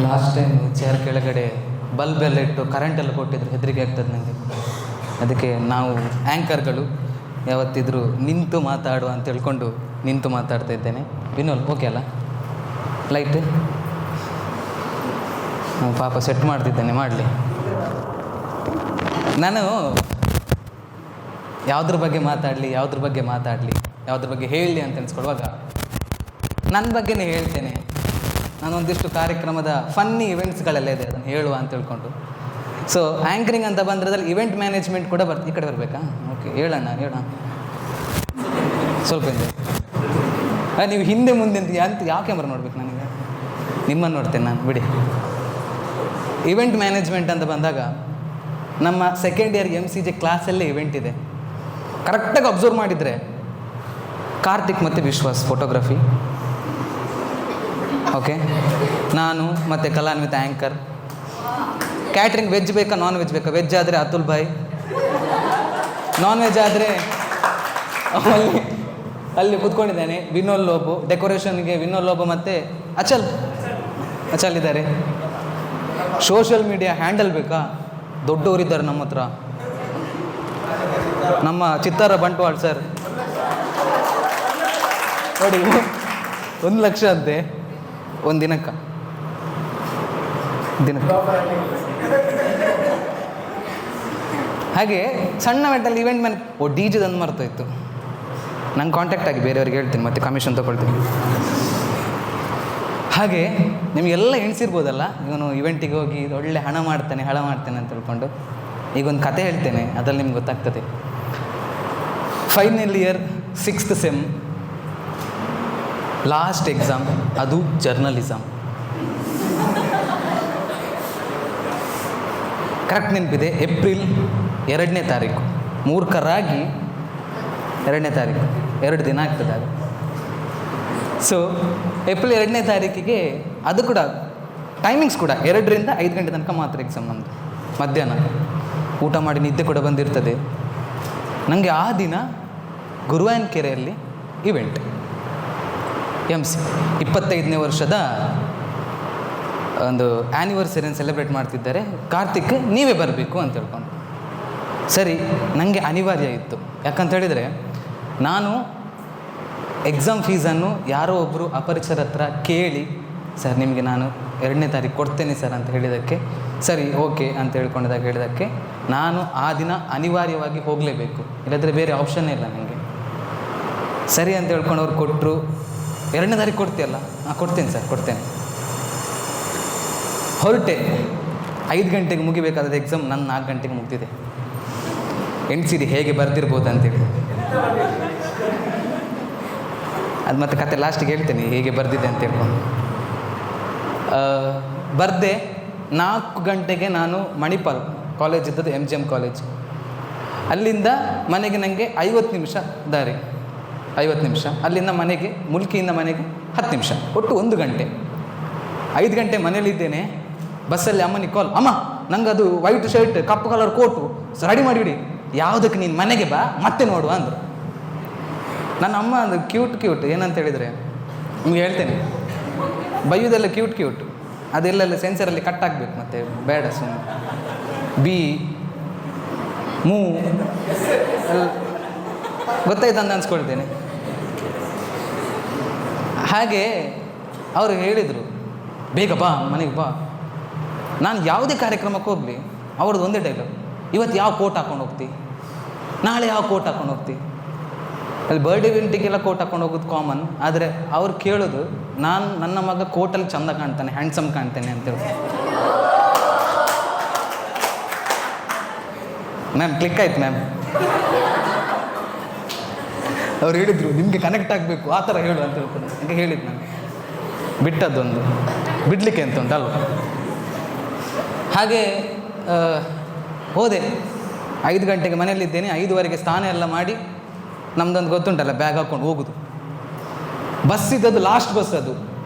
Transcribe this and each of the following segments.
Last time chair ಕೆಳಗಡೆ bulb ಎಲ್ಲ ಇಟ್ಟು ಕರೆಂಟೆಲ್ಲ ಕೊಟ್ಟಿದ್ರು, ಹೆದರಿಕೆ ಆಗ್ತದೆ ನನಗೆ. ಅದಕ್ಕೆ ನಾವು ಆ್ಯಂಕರ್ಗಳು ಯಾವತ್ತಿದ್ರೂ ನಿಂತು ಮಾತಾಡುವ ಅಂತ ಹೇಳ್ಕೊಂಡು ನಿಂತು ಮಾತಾಡ್ತಾ ಇದ್ದೇನೆ. ವಿನೋಲ್ ಓಕೆ ಅಲ್ಲ? ಲೈಟ್ ಪಾಪ ಸೆಟ್ ಮಾಡ್ತಿದ್ದೇನೆ, ಮಾಡಲಿ. ನಾನು ಯಾವುದ್ರ ಬಗ್ಗೆ ಮಾತಾಡಲಿ ಯಾವುದ್ರ ಬಗ್ಗೆ ಹೇಳಲಿ ಅಂತ ಅನ್ಸ್ಕೊಡುವಾಗ ನನ್ನ ಬಗ್ಗೆನೇ ಹೇಳ್ತೇನೆ. ನಾನೊಂದಿಷ್ಟು ಕಾರ್ಯಕ್ರಮದ ಫನ್ನಿ ಇವೆಂಟ್ಸ್ಗಳೆಲ್ಲ ಇದೆ, ಅದನ್ನು ಹೇಳುವ ಅಂತ ಹೇಳ್ಕೊಂಡು. ಸೊ ಆ್ಯಂಕರಿಂಗ್ ಅಂತ ಬಂದ್ರದಲ್ಲಿ ಇವೆಂಟ್ ಮ್ಯಾನೇಜ್ಮೆಂಟ್ ಕೂಡ ಈ ಕಡೆ ಬರಬೇಕಾ? ಓಕೆ, ಹೇಳೋಣ ಸ್ವಲ್ಪ ನೀವು ಹಿಂದೆ ಮುಂದೆ ಅಂತ ಯಾವ ಕ್ಯಾಮ್ರಾ ನೋಡ್ಬೇಕು ನನಗೆ? ನಿಮ್ಮನ್ನು ನೋಡ್ತೇನೆ ನಾನು, ಬಿಡಿ. ಇವೆಂಟ್ ಮ್ಯಾನೇಜ್ಮೆಂಟ್ ಅಂತ ಬಂದಾಗ ನಮ್ಮ ಸೆಕೆಂಡ್ ಇಯರ್ MCJ ಕ್ಲಾಸಲ್ಲೇ ಇವೆಂಟ್ ಇದೆ. ಕರೆಕ್ಟಾಗಿ ಅಬ್ಸರ್ವ್ ಮಾಡಿದರೆ ಕಾರ್ತಿಕ್ ಮತ್ತು ವಿಶ್ವಾಸ್ ಫೋಟೋಗ್ರಫಿ, ಓಕೆ, ನಾನು ಮತ್ತು ಕಲಾನ್ವಿತ ಆ್ಯಂಕರ್. ಕ್ಯಾಟ್ರಿಂಗ್ ವೆಜ್ ಬೇಕಾ ನಾನ್ ವೆಜ್ ಬೇಕಾ? ವೆಜ್ ಆದರೆ ಅತುಲ್ ಭಾಯ್, ನಾನ್ ವೆಜ್ ಆದರೆ ಅಲ್ಲಿ ಕೂತ್ಕೊಂಡಿದ್ದಾನೆ ವಿನೋಲ್ ಲೋಬು. ಡೆಕೋರೇಷನ್ಗೆ ವಿನೋಲ್ ಲೋಬು ಮತ್ತು ಅಚಲ್ ಇದ್ದಾರೆ. ಸೋಷಿಯಲ್ ಮೀಡಿಯಾ ಹ್ಯಾಂಡಲ್ ಬೇಕಾ? ದೊಡ್ಡವರಿದ್ದಾರೆ ನಮ್ಮ ಹತ್ರ. ನಮ್ಮ ಚಿತ್ತಾರ ಬಂಟ್ವಾಳ್ ಸರ್ ನೋಡಿ, 1 ಲಕ್ಷ ಅಂತೆ ಒಂದು ದಿನಕ್ಕೆ. ಹಾಗೆ ಸಣ್ಣ ಮೆಟ್ಟಲ್ಲಿ ಇವೆಂಟ್ ಮ್ಯಾನ್ DJದಂದು ಮರ್ತೋಯ್ತು. ನಂಗೆ ಕಾಂಟ್ಯಾಕ್ಟ್ ಆಗಿ ಬೇರೆಯವ್ರಿಗೆ ಹೇಳ್ತೀನಿ, ಮತ್ತೆ ಕಮಿಷನ್ ತೊಗೊಳ್ತೀನಿ. ಹಾಗೆ ನಿಮಗೆಲ್ಲ ಎಣಿಸಿರ್ಬೋದಲ್ಲ, ಇವನು ಇವೆಂಟಿಗೆ ಹೋಗಿ ಒಳ್ಳೆ ಹಣ ಮಾಡ್ತಾನೆ ಅಂತ ತಿಳ್ಕೊಂಡು. ಈಗ ಒಂದು ಕತೆ ಹೇಳ್ತೇನೆ, ಅದ್ರಲ್ಲಿ ನಿಮ್ಗೆ ಗೊತ್ತಾಗ್ತದೆ. Final year 6th sem last exam, ಅದು ಜರ್ನಲಿಸಮ್. ಕರೆಕ್ಟ್ ನೆನಪಿದೆ, ಏಪ್ರಿಲ್ 2ನೇ ತಾರೀಕು. ಮೂರ್ಖರಾಗಿ 2ನೇ ತಾರೀಕು, 2 ದಿನ ಆಗ್ತದೆ ಅದು. ಸೊ ಏಪ್ರಿಲ್ 2ನೇ ತಾರೀಕಿಗೆ ಅದು ಕೂಡ ಟೈಮಿಂಗ್ಸ್ ಕೂಡ 2 ರಿಂದ 5 ಗಂಟೆ ತನಕ ಮಾತ್ರ ಎಕ್ಸಾಮ್. ನಮ್ಮದು ಮಧ್ಯಾಹ್ನ ಊಟ ಮಾಡಿ ನಿದ್ದೆ ಕೂಡ ಬಂದಿರ್ತದೆ. ನನಗೆ ಆ ದಿನ ಗುರುವಾಯನಕೆರೆಯಲ್ಲಿ ಇವೆಂಟ್, MC 25ನೇ ವರ್ಷದ ಒಂದು ಆ್ಯನಿವರ್ಸರಿಯನ್ನು ಸೆಲೆಬ್ರೇಟ್ ಮಾಡ್ತಿದ್ದಾರೆ. ಕಾರ್ತಿಕ್ ನೀವೇ ಬರಬೇಕು ಅಂತ ಹೇಳ್ಕೊಂಡು. ಸರಿ, ನನಗೆ ಅನಿವಾರ್ಯ ಇತ್ತು. ಯಾಕಂತ ಹೇಳಿದರೆ ನಾನು ಎಕ್ಸಾಮ್ ಫೀಸನ್ನು ಯಾರೋ ಒಬ್ಬರು ಅಪರಿಚಿತರ ಹತ್ರ ಕೇಳಿ, ಸರ್ ನಿಮಗೆ ನಾನು 2ನೇ ತಾರೀಕು ಕೊಡ್ತೇನೆ ಸರ್ ಅಂತ ಹೇಳಿದ್ದಕ್ಕೆ, ಸರಿ ಓಕೆ ಅಂತ ಹೇಳಿದ್ದಕ್ಕೆ ನಾನು ಆ ದಿನ ಅನಿವಾರ್ಯವಾಗಿ ಹೋಗಲೇಬೇಕು, ಇಲ್ಲದ್ರೆ ಬೇರೆ ಆಪ್ಷನ್ನೇ ಇಲ್ಲ ನನಗೆ. ಸರಿ ಅಂತ ಹೇಳ್ಕೊಂಡು ಅವ್ರು ಕೊಟ್ಟರು. 2ನೇ ತಾರೀಕು ಕೊಡ್ತೀಯಲ್ಲ? ಹಾಂ ಕೊಡ್ತೇನೆ ಸರ್, ಕೊಡ್ತೇನೆ. ಹೊರಟೆ. 5 ಗಂಟೆಗೆ ಮುಗಿಬೇಕಾದ ಎಕ್ಸಾಮ್ ನನ್ನ 4 ಗಂಟೆಗೆ ಮುಗ್ದಿದೆ. ಎಣಿಸಿರಿ ಹೇಗೆ ಬರ್ದಿರ್ಬೋದು ಅಂತೇಳಿ. ಅದು ಮತ್ತೆ ಕತೆ ಲಾಸ್ಟಿಗೆ ಹೇಳ್ತೇನೆ ಹೇಗೆ ಬರ್ದಿದೆ ಅಂತ ಹೇಳ್ಕೊಂಡು. ಬರ್ದೆ. 4 ಗಂಟೆಗೆ ನಾನು ಮಣಿಪಾಲ್ ಕಾಲೇಜ್ ಇದ್ದದ್ದು, MGM ಕಾಲೇಜ್. ಅಲ್ಲಿಂದ ಮನೆಗೆ ನನಗೆ 50 ನಿಮಿಷ ದಾರಿ, 50 ನಿಮಿಷ. ಅಲ್ಲಿಂದ ಮನೆಗೆ, ಮುಲ್ಕಿಯಿಂದ ಮನೆಗೆ 10 ನಿಮಿಷ, ಒಟ್ಟು 1 ಗಂಟೆ. 5 ಗಂಟೆ ಮನೇಲಿದ್ದೇನೆ. ಬಸ್ಸಲ್ಲಿ ಅಮ್ಮನಿಗೆ ಕಾಲ್, ಅಮ್ಮ ನಂಗೆ ಅದು ವೈಟ್ ಶರ್ಟ್ ಕಪ್ಪು ಕಲರ್ ಕೋಟು ರೆಡಿ ಮಾಡಿಬಿಡಿ, ಯಾವುದಕ್ಕೆ ನೀನು ಮನೆಗೆ ಬಾ ಮತ್ತೆ ನೋಡುವ ಅಂದರು. ನನ್ನ ಅಮ್ಮ ಅದು ಕ್ಯೂಟ್ ಏನಂತ ಹೇಳಿದರೆ ನಿಮ್ಗೆ ಹೇಳ್ತೇನೆ, ಬೈಯೋದೆಲ್ಲ ಕ್ಯೂಟ್, ಅದೆಲ್ಲ ಸೆನ್ಸರಲ್ಲಿ ಕಟ್ ಆಗಬೇಕು, ಮತ್ತೆ ಬೇಡ ಸುಮ್ಮನೆ ಬಿ ಮೂ ಎಲ್ಲ ಗೊತ್ತಾಯ್ತು ಅಂತ ಅನ್ಸ್ಕೊಳ್ತೇನೆ. ಹಾಗೆ ಅವರು ಹೇಳಿದರು, ಬೇಗ ಬಾ ಮನೆಗೆ ಬಾ. ನಾನು ಯಾವುದೇ ಕಾರ್ಯಕ್ರಮಕ್ಕೆ ಹೋಗಲಿ ಅವ್ರದ್ದು ಒಂದೇ ಡೈಲಾಗ್, ಇವತ್ತು ಯಾವ ಕೋಟ್ ಹಾಕೊಂಡು ಹೋಗ್ತಿ, ನಾಳೆ ಯಾವ ಕೋಟ್ ಹಾಕೊಂಡು ಹೋಗ್ತಿ. ಅಲ್ಲಿ ಬರ್ಡೇ ಇವೆಂಟಿಗೆಲ್ಲ ಕೋಟ್ ಹಾಕೊಂಡು ಹೋಗೋದು ಕಾಮನ್. ಆದರೆ ಅವ್ರು ಕೇಳೋದು, ನನ್ನ ಮಗ ಕೋಟಲ್ಲಿ ಚಂದ ಕಾಣ್ತಾನೆ, ಹ್ಯಾಂಡ್ಸಮ್ ಕಾಣ್ತಾನೆ ಅಂತೇಳಿ. ಮ್ಯಾಮ್ ಕ್ಲಿಕ್ ಆಯ್ತು ಮ್ಯಾಮ್. ಅವ್ರು ಹೇಳಿದರು ನಿಮಗೆ ಕನೆಕ್ಟ್ ಆಗಬೇಕು ಆ ಥರ ಹೇಳು ಅಂತ ಹೇಳ್ಕೊಂಡು. ಹಂಗೆ ಹೇಳಿದ್ದು ನಾನು, ಬಿಟ್ಟದ್ದೊಂದು ಬಿಡಲಿಕ್ಕೆ ಅಂತ ಉಂಟಲ್ವ. ಹಾಗೆ ಹೋದೆ. 5 ಗಂಟೆಗೆ ಮನೆಯಲ್ಲಿದ್ದೇನೆ. 5:15ಗೆ ಸ್ನಾನ ಎಲ್ಲ ಮಾಡಿ ನಮ್ಮದೊಂದು ಗೊತ್ತುಂಟಲ್ಲ, ಬ್ಯಾಗ್ ಹಾಕ್ಕೊಂಡು ಹೋಗೋದು. ಬಸ್ ಇದ್ದದ್ದು ಲಾಸ್ಟ್ ಬಸ್, ಅದು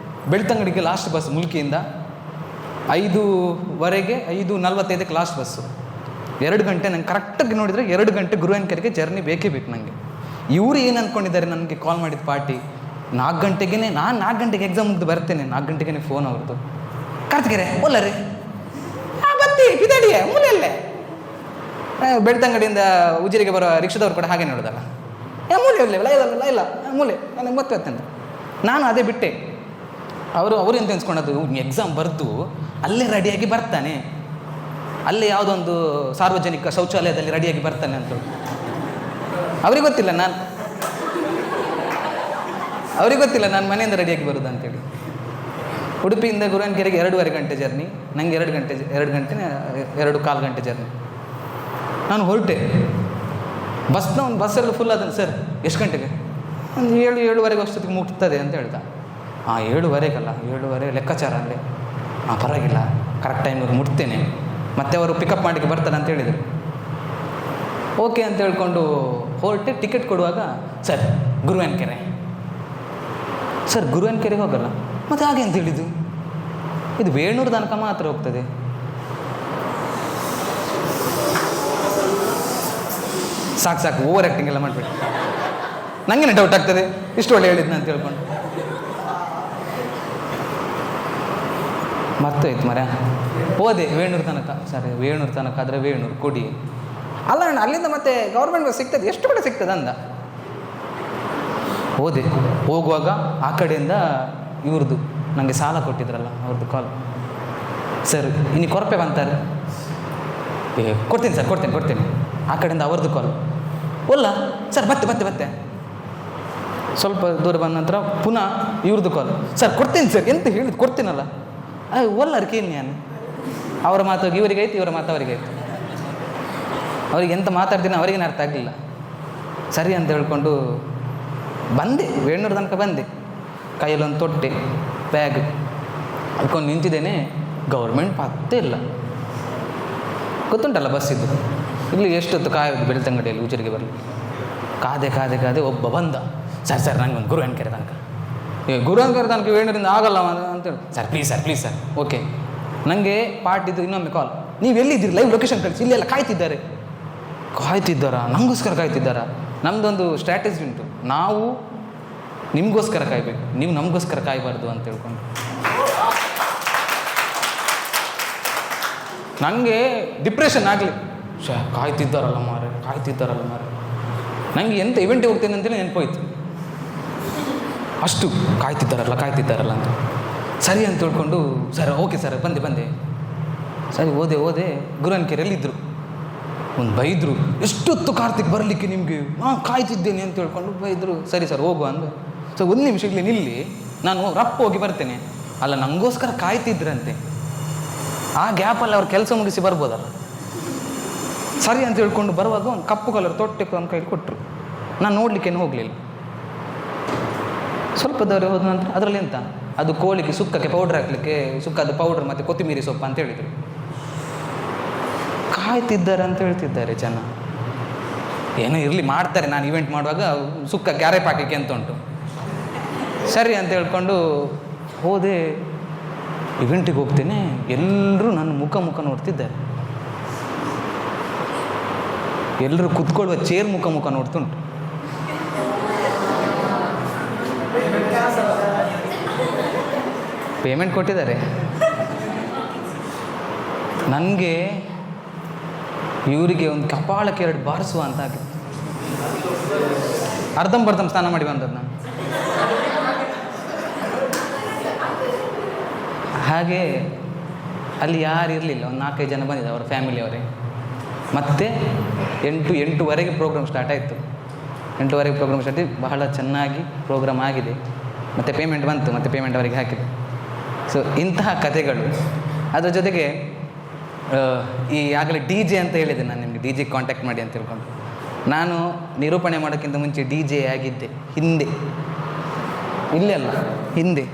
ಬೆಳ್ತಂಗಡಿಗೆ ಲಾಸ್ಟ್ ಬಸ್. ಮುಲ್ಕಿಯಿಂದ 5:15ಗೆ 5:45ಕ್ಕೆ ಲಾಸ್ಟ್ ಬಸ್ಸು. 2 ಗಂಟೆ ನಂಗೆ ಕರೆಕ್ಟಾಗಿ ನೋಡಿದರೆ 2 ಗಂಟೆ ಗುರುವಾಯನಕೆರೆಗೆ ಜರ್ನಿ ಬೇಕೇ ಬೇಕು ನನಗೆ. ಇವರು ಏನು ಅಂದ್ಕೊಂಡಿದ್ದಾರೆ, ನನಗೆ ಕಾಲ್ ಮಾಡಿದ ಪಾರ್ಟಿ 4 ಗಂಟೆಗೆ, ನಾನು 4 ಗಂಟೆಗೆ ಎಕ್ಸಾಮ್ ಮುಗ್ದು ಬರ್ತೇನೆ, 4 ಗಂಟೆಗೆ ಫೋನ್ ಅವ್ರದ್ದು. ಕಾರ್ತಿಕೆರೆ ಒಲ್ಲ ರೀ ಬತ್ತಿ ಪಿದಾಡಿಯೇ ಮೂಲೆಯಲ್ಲೇ ಬೆಳ್ತಂಗಡಿಯಿಂದ ಉಜಿರಿಗೆ ಬರೋ ರಿಕ್ಷಾದವ್ರು ಕೂಡ ಹಾಗೆ ನೋಡೋದಲ್ಲ ಮೂಲೆ ಇಲ್ಲ ಇಲ್ಲ ಮೂಲೆ ನನಗೆ ಗೊತ್ತಂತ ನಾನು ಅದೇ ಬಿಟ್ಟೆ. ಅವರು ಎಂತ ಅನ್ಸ್ಕೊಂಡದ್ದು ಎಕ್ಸಾಮ್ ಬರೆದು ಅಲ್ಲೇ ರೆಡಿಯಾಗಿ ಬರ್ತಾನೆ, ಅಲ್ಲೇ ಯಾವುದೊಂದು ಸಾರ್ವಜನಿಕ ಶೌಚಾಲಯದಲ್ಲಿ ರೆಡಿಯಾಗಿ ಬರ್ತಾನೆ ಅಂತ ಅವ್ರಿಗೆ ಗೊತ್ತಿಲ್ಲ ನಾನು ಮನೆಯಿಂದ ರೆಡಿಯಾಗಿ ಬರೋದು ಅಂತೇಳಿ. ಉಡುಪಿಯಿಂದ ಗುರುವನ್ಕೆರೆಗೆ 2.5 ಗಂಟೆ ಜರ್ನಿ, ನನಗೆ 2.5 ಗಂಟೆ ಜರ್ನಿ. ನಾನು ಹೊರಟೆ, ಬಸ್ಸೆಲ್ಲ ಫುಲ್ ಅದನ್ನು. ಸರ್ ಎಷ್ಟು ಗಂಟೆಗೆ? ಒಂದು 7-7:30 ಅಷ್ಟೊತ್ತಿಗೆ ಮುಟ್ತದೆ ಅಂತ ಹೇಳ್ದ. 7:30ಗಲ್ಲ, 7:30 ಲೆಕ್ಕಾಚಾರ ಅಲ್ಲೇ. ಪರವಾಗಿಲ್ಲ, ಕರೆಕ್ಟ್ ಟೈಮಿಗೆ ಮುಟ್ತೇನೆ, ಮತ್ತೆ ಅವರು ಪಿಕಪ್ ಮಾಡಲಿಕ್ಕೆ ಬರ್ತಾರೆ ಅಂತ ಹೇಳಿದರು. ಓಕೆ ಅಂತ ಹೇಳ್ಕೊಂಡು ಹೊರಟೆ. ಟಿಕೆಟ್ ಕೊಡುವಾಗ ಸರ್ ಗುರುವನ್ಕೆರೆ, ಸರ್ ಗುರುವನ್ಕೆರೆಗೆ ಹೋಗಲ್ಲ. ಮತ್ತು ಹಾಗೆ ಅಂತ ಹೇಳಿದ್ದು, ಇದು ವೇಣೂರು ತನಕ ಮಾತ್ರ ಹೋಗ್ತದೆ. ಸಾಕು ಓವರ್ ಆ್ಯಕ್ಟಿಂಗ್ ಎಲ್ಲ ಮಾಡಿಬಿಟ್ಟು ನನಗೇನೆ ಡೌಟ್ ಆಗ್ತದೆ, ಇಷ್ಟು ಒಳ್ಳೆ ಹೇಳಿದ್ನ ಅಂತ ಹೇಳ್ಕೊಂಡು ಮರ್ತೋಯ್ತು ಮರ. ಹೋದೆ ವೇಣೂರು ತನಕ. ಸರಿ ವೇಣೂರು ತನಕ ಆದರೆ ವೇಣೂರು ಕೊಡಿ ಅಲ್ಲ ಅಣ್ಣ, ಅಲ್ಲಿಂದ ಮತ್ತೆ ಗೌರ್ಮೆಂಟ್ ಬಸ್ ಸಿಗ್ತದೆ, ಎಷ್ಟು ಕಡೆ ಸಿಗ್ತದೆ ಅಂದ. ಹೋದೆ. ಹೋಗುವಾಗ ಆ ಕಡೆಯಿಂದ ಇವ್ರದ್ದು ನನಗೆ ಸಾಲ ಕೊಟ್ಟಿದ್ರಲ್ಲ ಅವ್ರದ್ದು ಕಾಲ್. ಸರ್ ಇನ್ನು ಕೊರಪೆ ಬಂತಾರೆ. ಕೊಡ್ತೀನಿ ಸರ್, ಕೊಡ್ತೀನಿ. ಆ ಕಡೆಯಿಂದ ಅವ್ರದ್ದು ಕಾಲ್. ಒಲ್ಲ ಸರ್ ಬತ್ತೆ. ಸ್ವಲ್ಪ ದೂರ ಬಂದ ನಂತರ ಪುನಃ ಇವ್ರದ್ದು ಕಾಲ್. ಸರ್ ಕೊಡ್ತೀನಿ ಸರ್, ಎಂತ ಹೇಳಿದ್ದು ಕೊಡ್ತೀನಲ್ಲ. ಒಲ್ಲ ಅರ್ಕೇನು ನಾನು. ಅವರ ಮಾತು ಇವರಿಗಾಯ್ತು, ಇವರ ಮಾತು ಅವರಿಗಾಯ್ತು. ಅವ್ರಿಗೆ ಎಂತ ಮಾತಾಡ್ತೀನಿ ಅವರಿಗೇನು ಅರ್ಥ ಆಗಲಿಲ್ಲ. ಸರಿ ಅಂತ ಹೇಳ್ಕೊಂಡು ಬಂದೆ, ವೇಣೂರು ತನಕ ಬಂದೆ. ಕೈಯಲ್ಲೊಂದು ತೊಟ್ಟೆ, ಬ್ಯಾಗ್ ಅದಕ್ಕೊಂಡು ನಿಂತಿದ್ದೇನೆ. ಗೌರ್ಮೆಂಟ್ ಪತ್ತೆ ಇಲ್ಲ. ಗೊತ್ತುಂಟಲ್ಲ ಬಸ್ ಇದ್ದು, ಇಲ್ಲಿ ಎಷ್ಟೊತ್ತು ಕಾಯೋದು ಬೆಳ್ತಂಗಡಿಯಲ್ಲಿ ಉಜಿರಿಗೆ ಬರಲಿ. ಕಾದೆ ಒಬ್ಬ ಬಂದ. ಸರ್ ನನಗೆ ಒಂದು ಗುರುವನ್ಕೆರೆ ತನಕ. ಗುರುವನ್ಕೆರೆ ತನಕ ವೇಣೂರಿಂದ ಆಗಲ್ಲ ಅಂತೇಳಿ. Sir please sir okay. ನನಗೆ ಪಾರ್ಟಿದ್ದು ಇನ್ನೊಮ್ಮೆ ಕಾಲ್. ನೀವು ಎಲ್ಲಿದ್ದೀರಿ, ಲೈವ್ ಲೊಕೇಶನ್ ಕಳಿಸಿ, ಇಲ್ಲೆಲ್ಲ ಕಾಯ್ತಿದ್ದಾರಾ? ನಮಗೋಸ್ಕರ ಕಾಯ್ತಿದ್ದಾರಾ? ನಮ್ಮದೊಂದು ಸ್ಟ್ರಾಟಜಿ ಉಂಟು, ನಾವು ನಿಮಗೋಸ್ಕರ ಕಾಯಬೇಕು, ನೀವು ನಮಗೋಸ್ಕರ ಕಾಯಬಾರ್ದು ಅಂತ ಹೇಳ್ಕೊಂಡು. ನನಗೆ ಡಿಪ್ರೆಷನ್ ಆಗಲಿ. ಕಾಯ್ತಿದ್ದಾರಲ್ಲ ಮಾರೆ. ನನಗೆ ಎಂತ ಇವೆಂಟಿಗೆ ಹೋಗ್ತೇನೆ ಅಂತೇಳಿ ನೆನಪೋಯ್ತು. ಅಷ್ಟು ಕಾಯ್ತಿದ್ದಾರಲ್ಲ ಅಂತ. ಸರಿ ಅಂತ ಹೇಳ್ಕೊಂಡು ಸರ್ ಓಕೆ ಸರ್ ಬಂದೆ. ಸರಿ ಹೋದೆ. ಗುರುವನ್ಕೆರೆಯಲ್ಲಿದ್ದರು. ಒಂದು ಬೈದರು, ಎಷ್ಟೊತ್ತು ಕಾರ್ತಿಕ್ ಬರಲಿಕ್ಕೆ ನಿಮಗೆ, ಕಾಯ್ತಿದ್ದೇನೆ ಅಂತ ಹೇಳ್ಕೊಂಡು ಬೈದರು. ಸರಿ ಸರ್ ಹೋಗುವ ಅಂದು. ಸೊ 1 ನಿಮಿಷ ಇಲ್ಲಿ ನಿಲ್ಲಿ, ನಾನು ರಪ್ಪ ಹೋಗಿ ಬರ್ತೇನೆ. ಅಲ್ಲ ನನಗೋಸ್ಕರ ಕಾಯ್ತಿದ್ರಂತೆ. ಆ ಗ್ಯಾಪಲ್ಲಿ ಅವ್ರು ಕೆಲಸ ಮುಗಿಸಿ ಬರ್ಬೋದಲ್ಲ. ಸರಿ ಅಂತ ಹೇಳ್ಕೊಂಡು ಬರುವಾಗ ಒಂದು ಕಪ್ಪು ಕಲರ್ ತೊಟ್ಟೆ ಒಂದು ಕೈಲಿ ಕೊಟ್ಟರು. ನಾನು ನೋಡಲಿಕ್ಕೇನು ಹೋಗಲಿಲ್ಲ. ಸ್ವಲ್ಪ ದೂರ ಹೋದ ನಂತರ ಅದರಲ್ಲಿ ಎಂತ, ಅದು ಕೋಳಿಗೆ ಸುಕ್ಕಕ್ಕೆ ಪೌಡ್ರ್ ಹಾಕಲಿಕ್ಕೆ, ಸುಕ್ಕದ ಪೌಡ್ರ್ ಮತ್ತು ಕೊತ್ತಿಮೀರಿ ಸೊಪ್ಪು ಅಂತ ಹೇಳಿದರು. ಕಾಯ್ತಿದ್ದಾರೆ ಅಂತ ಹೇಳ್ತಿದ್ದಾರೆ ಜನ. ಏನೋ ಇರಲಿ ಮಾಡ್ತಾರೆ, ನಾನು ಇವೆಂಟ್ ಮಾಡುವಾಗ ಸುಕ್ಕ ಗ್ಯಾರೆ ಪಾಕಕ್ಕೆ ಅಂತ ಉಂಟು. ಸರಿ ಅಂತ ಹೇಳ್ಕೊಂಡು ಹೋದೆ. ಇವೆಂಟಿಗೆ ಹೋಗ್ತೇನೆ, ಎಲ್ಲರೂ ನನ್ನ ಮುಖ ನೋಡ್ತಿದ್ದಾರೆ. ಎಲ್ಲರೂ ಕುತ್ಕೊಳ್ಳುವ ಚೇರ್ ಮುಖ ನೋಡ್ತುಂಟು. ಪೇಮೆಂಟ್ ಕೊಟ್ಟಿದ್ದಾರೆ. ನನಗೆ ಇವರಿಗೆ ಒಂದು ಕಪಾಳಕ್ಕೆ 2 ಬಾರಿಸುವ ಅಂತ ಆಗಿದೆ. ಅರ್ಧಂಬರ್ಧ ಸ್ನಾನ ಮಾಡಿ ಬಂದದ್ದು ನಾನು. ಹಾಗೆ ಅಲ್ಲಿ ಯಾರು ಇರಲಿಲ್ಲ. ಒಂದು 4-5 ಜನ ಬಂದಿದ್ದೆ, ಅವರ ಫ್ಯಾಮಿಲಿಯವರೇ. ಮತ್ತೆ 8:08ವರೆಗೆ ಪ್ರೋಗ್ರಾಮ್ ಸ್ಟಾರ್ಟ್ ಆಯಿತು. 8:15 ಪ್ರೋಗ್ರಾಮ್ ಸ್ಟಾರ್ಟ್ ಆಗಿ ಬಹಳ ಚೆನ್ನಾಗಿ ಪ್ರೋಗ್ರಾಮ್ ಆಗಿದೆ. ಮತ್ತು ಪೇಮೆಂಟ್ ಬಂತು, ಮತ್ತು ಪೇಮೆಂಟ್ ಅವರಿಗೆ ಹಾಕಿದೆ. ಸೊ ಇಂತಹ ಕಥೆಗಳು. ಅದರ ಜೊತೆಗೆ ಈ ಆಗಲೇ DJ ಅಂತ ಹೇಳಿದೆ ನಾನು ನಿಮಗೆ, DJ ಕಾಂಟ್ಯಾಕ್ಟ್ ಮಾಡಿ ಅಂತ ಹೇಳ್ಕೊಂಡು. ನಾನು ನಿರೂಪಣೆ ಮಾಡೋಕ್ಕಿಂತ ಮುಂಚೆ DJ ಆಗಿದ್ದೆ ಹಿಂದೆ. ಇಲ್ಲೇ ಅಲ್ಲ, ಹಿಂದೆ,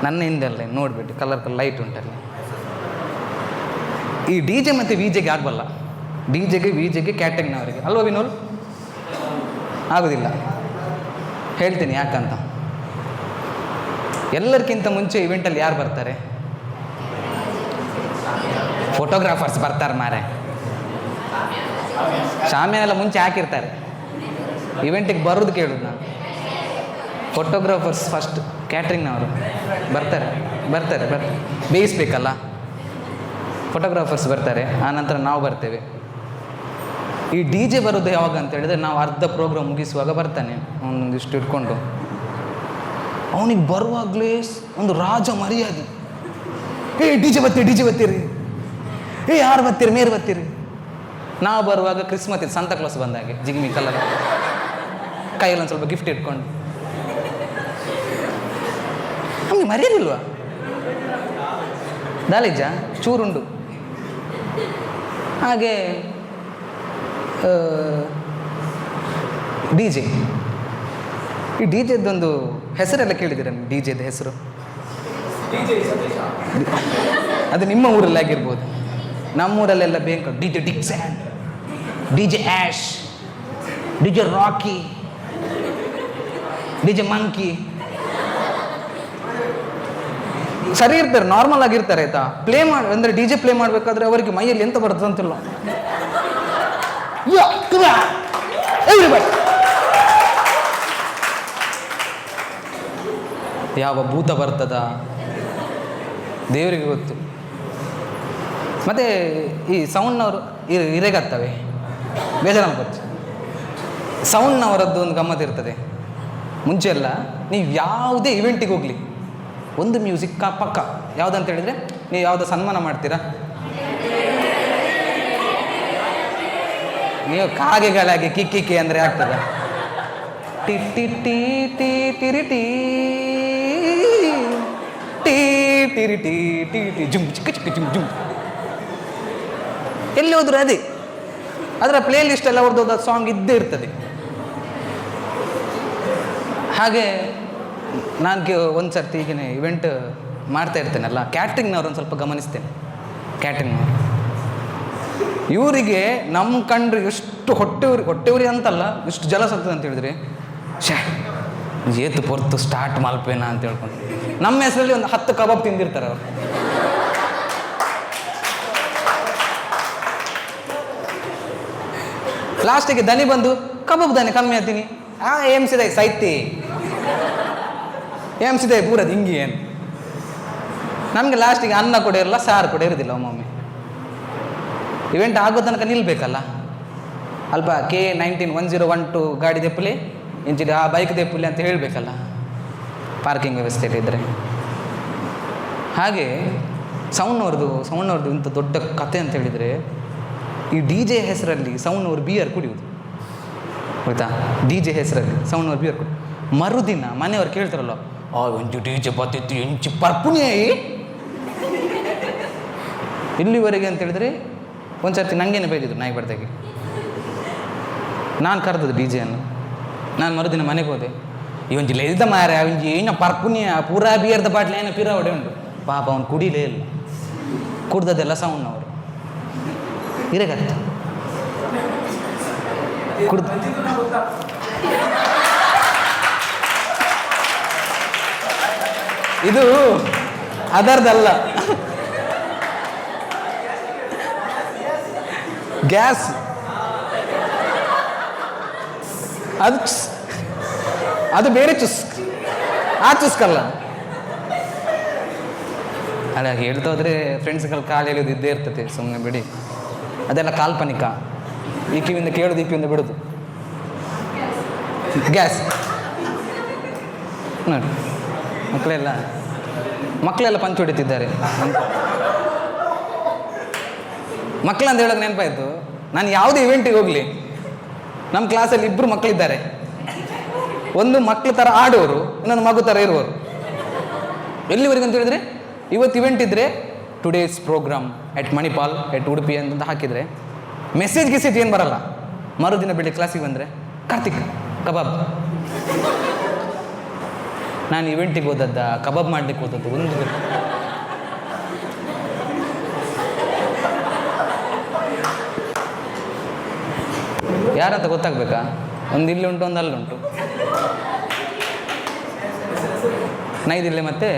ನನ್ನ ಹಿಂದೆ ಅಲ್ಲ, ನೋಡಿಬಿಟ್ಟು ಕಲರ್ ಲೈಟ್ ಉಂಟಲ್ಲ. ಈ DJ ಮತ್ತು VJಗೆ ಆಗಬಲ್ಲ. DJಗೆ VJಗೆ ಕ್ಯಾಟರಿಂಗ್ನವರಿಗೆ ಅಲ್ವಾ ವಿನೋಲ್? ಆಗೋದಿಲ್ಲ. ಹೇಳ್ತೀನಿ ಯಾಕಂತ. ಎಲ್ಲರಿಗಿಂತ ಮುಂಚೆ ಇವೆಂಟಲ್ಲಿ ಯಾರು ಬರ್ತಾರೆ? ಫೋಟೋಗ್ರಾಫರ್ಸ್ ಬರ್ತಾರೆ ಮಾರೆ. ಶಾಮಿಯಾನೆಲ್ಲ ಮುಂಚೆ ಹಾಕಿರ್ತಾರೆ. ಇವೆಂಟಿಗೆ ಬರೋದು ಕೇಳೋದು ನಾನು. ಫೋಟೋಗ್ರಾಫರ್ಸ್ ಫಸ್ಟ್, ಕ್ಯಾಟ್ರಿಂಗ್ನವರು ಬರ್ತಾರೆ. ಬರ್ತಾರೆ ಬೇಯಿಸ್ಬೇಕಲ್ಲ, ಫೋಟೋಗ್ರಾಫರ್ಸ್ ಬರ್ತಾರೆ, ಆನಂತರ ನಾವು ಬರ್ತೇವೆ. ಈ ಡಿ ಜೆ ಬರೋದು ಯಾವಾಗ ಅಂತ ಹೇಳಿದ್ರೆ ನಾವು ಅರ್ಧ ಪ್ರೋಗ್ರಾಮ್ ಮುಗಿಸುವಾಗ ಬರ್ತಾನೆ ಒಂದೊಂದಿಷ್ಟು ಇಟ್ಕೊಂಡು. ಅವನಿಗೆ ಬರುವಾಗಲೇ ಒಂದು ರಾಜ ಮರ್ಯಾದೆ. ಡಿ ಜೆ ಬತ್ತೀರಿ, ಯಾರು ಬತ್ತೀರಿ, ಮೇರು ಬತ್ತೀರಿ. ನಾವು ಬರುವಾಗ ಕ್ರಿಸ್ಮಸ್ ಇದು ಸಂತಾ ಕ್ಲಾಸ್ ಬಂದಾಗೆ ಜಿಗ್ಮಿ ಕಲರ್, ಕೈಯಲ್ಲಿ ಒಂದು ಸ್ವಲ್ಪ ಗಿಫ್ಟ್ ಇಟ್ಕೊಂಡು. ನಮಗೆ ಮರ್ಯಾದಿಲ್ವಾ? ದಾಲೇಜ ಚೂರುಂಡು. ಹಾಗೆ ಡಿ ಜೆ, ಈ ಡಿ ಜೆದ್ದೊಂದು ಹೆಸರೆಲ್ಲ ಕೇಳಿದ್ದೀರ? ಡಿ ಜೆದ ಹೆಸರು ಅದು ನಿಮ್ಮ ಊರಲ್ಲಿ ಆಗಿರ್ಬೋದು, ನಮ್ಮೂರಲ್ಲೆಲ್ಲ ಬೇಕು D J Dixon, D J Ash, D J Rocky, D J Monkey. ಸರಿ ಇರ್ತಾರೆ, ನಾರ್ಮಲ್ ಆಗಿರ್ತಾರೆ ಆಯ್ತಾ. ಪ್ಲೇ ಮಾಡಿ ಅಂದರೆ ಡಿ ಜೆ ಪ್ಲೇ ಮಾಡಬೇಕಾದ್ರೆ ಅವರಿಗೆ ಮೈಯಲ್ಲಿ ಎಂತ ಬರ್ತದೆ ಅಂತಿಲ್ಲ. ಯಾವ ಭೂತ ಬರ್ತದ ದೇವರಿಗೆ ಗೊತ್ತು. ಮತ್ತು ಈ ಸೌಂಡ್ನವರು ಇರೆಗತ್ತವೆ, ಬೇಜಾರ ಗೊತ್ತು. ಸೌಂಡ್ನವರದ್ದು ಒಂದು ಗಮ್ಮತ್ ಇರ್ತದೆ. ಮುಂಚೆ ಎಲ್ಲ ನೀವು ಯಾವುದೇ ಇವೆಂಟಿಗೆ ಹೋಗಲಿ ಒಂದು ಮ್ಯೂಸಿಕ್ ಪಕ್ಕ. ಯಾವುದಂತ ಹೇಳಿದರೆ ನೀವು ಯಾವುದೋ ಸನ್ಮಾನ ಮಾಡ್ತೀರಾ, ನೀವು ಕಾಗೆಗಳಾಗಿ ಕಿಕ್ಕಿಕ್ಕಿ ಅಂದರೆ ಆಗ್ತದೆ. ಟಿ ಟಿ ಟಿ ಟಿ ಟಿರಿ ಟೀ ಟೀ ಟಿರಿ ಟೀ ಟಿ ಟಿ ಜುಮ್ ಚಿಕ್ಕ ಚಿಕ್ಕ ಜುಮ್ ಜುಮ್. ಎಲ್ಲಿ ಹೋದ್ರು ಅದೇ, ಅದರ ಪ್ಲೇ ಲಿಸ್ಟ್ ಎಲ್ಲ ಅವ್ರದ್ದು ಸಾಂಗ್ ಇದ್ದೇ ಇರ್ತದೆ. ಹಾಗೆ ನಾನು ಒಂದು ಸರ್ತಿ ಹೀಗೆ ಇವೆಂಟ್ ಮಾಡ್ತಾ ಇರ್ತೇನಲ್ಲ, ಕ್ಯಾಟ್ರಿಂಗ್ನವ್ರು ಒಂದು ಸ್ವಲ್ಪ ಗಮನಿಸ್ತೇನೆ. ಕ್ಯಾಟ್ರಿಂಗ್ನವ್ರು ಇವರಿಗೆ ನಮ್ಮ ಕಂಡ್ರೆ ಎಷ್ಟು ಹೊಟ್ಟೆವ್ರಿ ಅಂತಲ್ಲ, ಎಷ್ಟು ಜಲಸ್ ಆಗ್ತದೆ ಅಂತ ಹೇಳಿದ್ರೆ, ಏತು ಪೊರ್ತು ಸ್ಟಾರ್ಟ್ ಮಲ್ಪೇನಾ ಅಂತ ಹೇಳ್ಕೊಂಡು ನಮ್ಮ ಹೆಸರಲ್ಲಿ ಒಂದು 10 ಕಬಾಬ್ ತಿಂದಿರ್ತಾರೆ ಅವರು. ಲಾಸ್ಟಿಗೆ ದನಿ ಬಂದು ಕಬಾಬ್ ದನಿ ಕಮ್ಮಿ ಆಗ್ತೀನಿ ಏಮ್ಸಿದೆ ಸಾಯ್ತಿ ಏಮ್ಸಿದೆ ಪೂರದು ಹಿಂಗೆ ಏನು. ನಮಗೆ ಲಾಸ್ಟಿಗೆ ಅನ್ನ ಕೂಡ ಇರಲ್ಲ, ಸಾರು ಕೂಡ ಇರೋದಿಲ್ಲ. ಒಮ್ಮೊಮ್ಮೆ ಇವೆಂಟ್ ಆಗೋ ತನಕ ನಿಲ್ಬೇಕಲ್ಲ. ಅಲ್ಪ K191012 ಗಾಡಿ ದೆಪ್ಪಲಿ ಇಂಚಿಗೆ ಆ ಬೈಕ್ ದೆಪ್ಪಲಿ ಅಂತ ಹೇಳಬೇಕಲ್ಲ, ಪಾರ್ಕಿಂಗ್ ವ್ಯವಸ್ಥೆ ಇದ್ದರೆ. ಹಾಗೆ ಸೌಂಡ್ನವ್ರದ್ದು ಇಂಥ ದೊಡ್ಡ ಕತೆ ಅಂತ ಹೇಳಿದರೆ, ಈ ಡಿ ಜೆ ಹೆಸರಲ್ಲಿ ಸೌಂಡ್ನವ್ರು ಬಿಯರ್ ಕುಡಿಯೋದು ಆಯಿತಾ. ಡಿ ಜೆ ಹೆಸರಲ್ಲಿ ಸೌಂಡ್ನವ್ರು ಬಿಯರ್ ಕುಡಿ ಮರುದಿನ ಮನೆಯವ್ರು ಕೇಳ್ತಾರಲ್ಲ, ಒಂಚು ಡಿ ಜೆ ಬತ್ತಿತ್ತು ಎಂಚು ಪರ್ಪುಣಿಯೇ ಇಲ್ಲಿವರೆಗೆ ಅಂತ ಹೇಳಿದ್ರೆ. ಒಂದು ಸರ್ತಿ ನನಗೇನೆ ಬೈದಿದ್ರು ನಾಯಿ ಬರ್ದಾಗೆ. ನಾನು ಕರೆದದ್ದು ಡಿ ಜೆಯನ್ನು. ನಾನು ಮರುದಿನ ಮನೆಗೆ ಹೋದೆ. ಇವೊಂಜಿ ಲೆಲ್ದ ಮಾರ ಅವನಿಗೆ ಏನೋ ಪರ್ಪುಣ್ಯ ಪೂರಾ ಬಿಯರ್ದ ಬಾಟ್ಲಿ ಏನೋ ಪಿರ ಹೊಡೆ ಉಂಟು. ಪಾಪ ಅವನು ಕುಡಿಲೇ ಇಲ್ಲ, ಕುಡ್ದದೆಲ್ಲ ಸೌಂಡ್ನವರು ಇರಗತ್ತ ಕುಡ್ದು. ಇದು ಅದರ್ದಲ್ಲ, ಗ್ಯಾಸ್. ಅದು ಬೇರೆ ಆ ಚುಸ್ಕಲ್ಲ. ಅಲ್ಲ ಹೇಳ್ತಾ ಹೋದರೆ ಫ್ರೆಂಡ್ಸ್ಗಳು ಕಾಲು ಎಳೆಯೋದು ಇದ್ದೇ ಇರ್ತದೆ, ಸುಮ್ಮನೆ ಬಿಡಿ, ಅದೆಲ್ಲ ಕಾಲ್ಪನಿಕ. ಈ ಕಿವಿಯಿಂದ ಕೇಳೋದು, ಈ ಕಿವಿಯಿಂದ ಬಿಡೋದು. ಗ್ಯಾಸ್ ನೋಡಿ, ಮಕ್ಕಳೆಲ್ಲ ಪಂಚು ಹೊಡಿತಿದ್ದಾರೆ. ಮಕ್ಕಳಂತ ಹೇಳೋಕೆ ನೆನಪಾಯಿತು. ನಾನು ಯಾವುದೇ ಇವೆಂಟಿಗೆ ಹೋಗಲಿ, ನಮ್ಮ ಕ್ಲಾಸಲ್ಲಿ 2 ಮಕ್ಕಳಿದ್ದಾರೆ. ಒಂದು ಮಕ್ಕಳ ಥರ ಆಡೋರು, ಇನ್ನೊಂದು ಮಗು ಥರ ಇರುವವರು. ಎಲ್ಲಿವರೆಗೆ ಅಂತ ಹೇಳಿದರೆ, ಇವತ್ತು ಇವೆಂಟ್ ಇದ್ದರೆ ಟುಡೇಸ್ ಪ್ರೋಗ್ರಾಮ್ ಎಟ್ ಮಣಿಪಾಲ್ ಎಟ್ ಉಡುಪಿ ಅಂತ ಹಾಕಿದರೆ ಮೆಸೇಜ್ ಏನು ಬರಲ್ಲ. ಮರುದಿನ ಬೆಳಿಗ್ಗೆ ಕ್ಲಾಸಿಗೆ ಬಂದರೆ ಕಾರ್ತಿಕ್ ಕಬಾಬ್. ನಾನು ಇವೆಂಟಿಗೆ ಹೋದದ್ದ, ಕಬಾಬ್ ಮಾಡಲಿಕ್ಕೆ ಹೋದದ್ದು ಒಂದು. ಯಾರಂತ ಗೊತ್ತಾಗಬೇಕಾ? ಒಂದು ಇಲ್ಲಿ ಉಂಟು, ಒಂದು ಅಲ್ಲುಂಟು. ನೈದಿಲ್ಲೆ ಮತ್ತು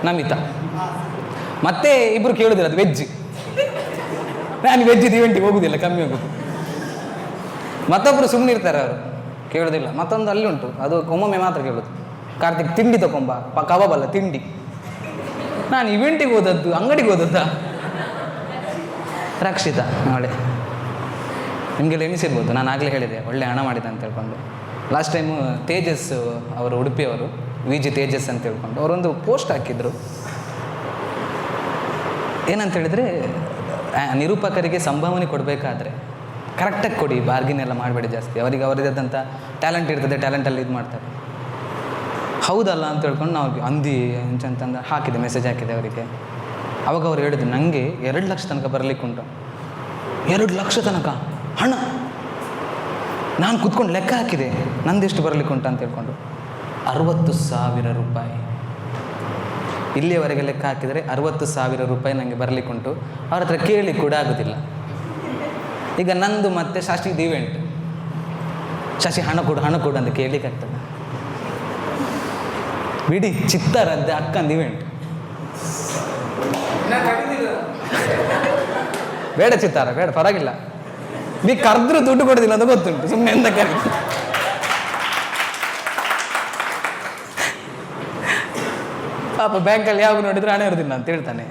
ನಮಿತಾ. ಮತ್ತೆ ಇಬ್ಬರು ಕೇಳೋದಿಲ್ಲ, ಅದು ವೆಜ್. ನಾನು ವೆಜ್ಜಿದ್ದು ಇವೆಂಟಿಗೆ ಹೋಗೋದಿಲ್ಲ, ಕಮ್ಮಿ ಹೋಗೋದು. ಮತ್ತೊಬ್ಬರು ಸುಮ್ಮನೆ ಇರ್ತಾರೆ, ಅವರು ಕೇಳೋದಿಲ್ಲ. ಮತ್ತೊಂದು ಅಲ್ಲಿ ಉಂಟು, ಅದು ಒಮ್ಮೊಮ್ಮೆ ಮಾತ್ರ ಕೇಳೋದು. ಕಾರ್ತಿಕ್ ತಿಂಡಿ ತಗೊಂಬ, ಕಬಾಬ್ ಅಲ್ಲ ತಿಂಡಿ. ನಾನು ಇವೆಂಟಿಗೆ ಹೋದದ್ದು, ಅಂಗಡಿಗೆ ಹೋದದ್ದ. ರಕ್ಷಿತಾ ಒಳ್ಳೆ, ನಿಮಗೆಲ್ಲ ಎಣಿಸಿರ್ಬೋದು, ನಾನು ಆಗಲೇ ಹೇಳಿದೆ ಒಳ್ಳೆ ಹಣ ಮಾಡಿದೆ ಅಂತ ಹೇಳ್ಕೊಂಡು. ಲಾಸ್ಟ್ ಟೈಮು ತೇಜಸ್ ಅವರು, ಉಡುಪಿಯವರು, ವಿ ಜಿ ತೇಜಸ್ ಅಂತ ಹೇಳ್ಕೊಂಡು ಅವರೊಂದು ಪೋಸ್ಟ್ ಹಾಕಿದ್ರು. ಏನಂತ ಹೇಳಿದರೆ, ನಿರೂಪಕರಿಗೆ ಸಂಭಾವನೆ ಕೊಡಬೇಕಾದ್ರೆ ಕರೆಕ್ಟಾಗಿ ಕೊಡಿ, ಬಾರ್ಗಿನ್ ಎಲ್ಲ ಮಾಡಬೇಡಿ ಜಾಸ್ತಿ. ಅವರಿಗೆ ಅವರದ್ದಾದಂಥ ಟ್ಯಾಲೆಂಟ್ ಇರ್ತದೆ, ಟ್ಯಾಲೆಂಟಲ್ಲಿ ಇದು ಮಾಡ್ತಾರೆ. ಹೌದಲ್ಲ ಅಂತ ಹೇಳ್ಕೊಂಡು ನಾವು ಅಂದಿ ಅಂತಂದು ಹಾಕಿದೆ, ಮೆಸೇಜ್ ಹಾಕಿದೆ ಅವರಿಗೆ. ಅವಾಗ ಅವ್ರು ಹೇಳಿದ್ರು, ನನಗೆ 2 ಲಕ್ಷ ತನಕ ಬರಲಿಕ್ಕುಂಟು. 2 ಲಕ್ಷ ತನಕ ಹಣ? ನಾನು ಕೂತ್ಕೊಂಡು ಲೆಕ್ಕ ಹಾಕಿದೆ ನಂದೆಷ್ಟು ಬರಲಿಕ್ಕುಂಟು ಅಂತ ಹೇಳ್ಕೊಂಡು. 60,000 ರೂಪಾಯಿ. ಇಲ್ಲಿಯವರೆಗೆ ಲೆಕ್ಕ ಹಾಕಿದರೆ 60,000 ರೂಪಾಯಿ ನನಗೆ ಬರಲಿಕ್ಕುಂಟು. ಅವ್ರ ಹತ್ರ ಕೇಳಿ ಕೂಡ ಆಗೋದಿಲ್ಲ. ಈಗ ನಂದು ಮತ್ತೆ ಶಶಿದು ಇವೆಂಟ್, ಶಶಿ ಹಣ ಕೊಡು ಅಂತ ಕೇಳಲಿಕ್ಕೆ ಆಗ್ತದೆ. ಬಿಡಿ, ಚಿತ್ತಾರದ್ದೆ ಅಕ್ಕಂದು ಇವೆಂಟ್. ಬೇಡ ಚಿತ್ತಾರ, ಬೇಡ, ಪರವಾಗಿಲ್ಲ. ನೀ ಕರೆದ್ರೂ ದುಡ್ಡು ಕೊಡೋದಿಲ್ಲ ಅಂತ ಗೊತ್ತುಂಟು, ಸುಮ್ಮನೆ ಎಂತ ಕರೀ. ಪಾಪ ಬ್ಯಾಂಕಲ್ಲಿ ಯಾವಾಗ ನೋಡಿದ್ರು ಹಣ ಇರೋದಿಲ್ಲ ಅಂತ ಹೇಳ್ತಾನೆ.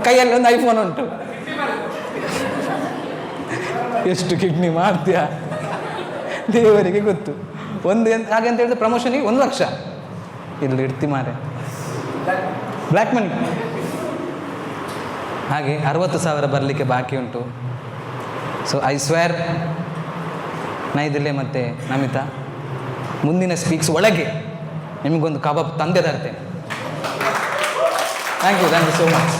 ಕೈಯಲ್ಲಿ ಒಂದು ಐಫೋನ್ ಉಂಟು. ಎಷ್ಟು ಕಿಡ್ನಿ ಮಾಡ್ತೀಯ ದೇವರಿಗೆ ಗೊತ್ತು. ಹಾಗೆ ಅಂತ ಹೇಳಿದ್ರೆ ಪ್ರಮೋಷನಿಗೆ 1 ಲಕ್ಷ ಇಲ್ಲಿ ಇಡ್ತಿ ಮಾರೆ, ಬ್ಲ್ಯಾಕ್ ಮನಿ. ಹಾಗೆ 60,000 ಬರಲಿಕ್ಕೆ ಬಾಕಿ ಉಂಟು. ಸೊ ಐ ಸ್ವೇರ್, ನೈದಿಲೆ ಮತ್ತು ನಮಿತಾ ಮುಂದಿನ ಸ್ಪೀಕ್ಸ್ ಒಳಗೆ ನಿಮಗೊಂದು ಕಬಾಬ್ ತಂದೆ ತರ್ತೇನೆ. Thank you so much.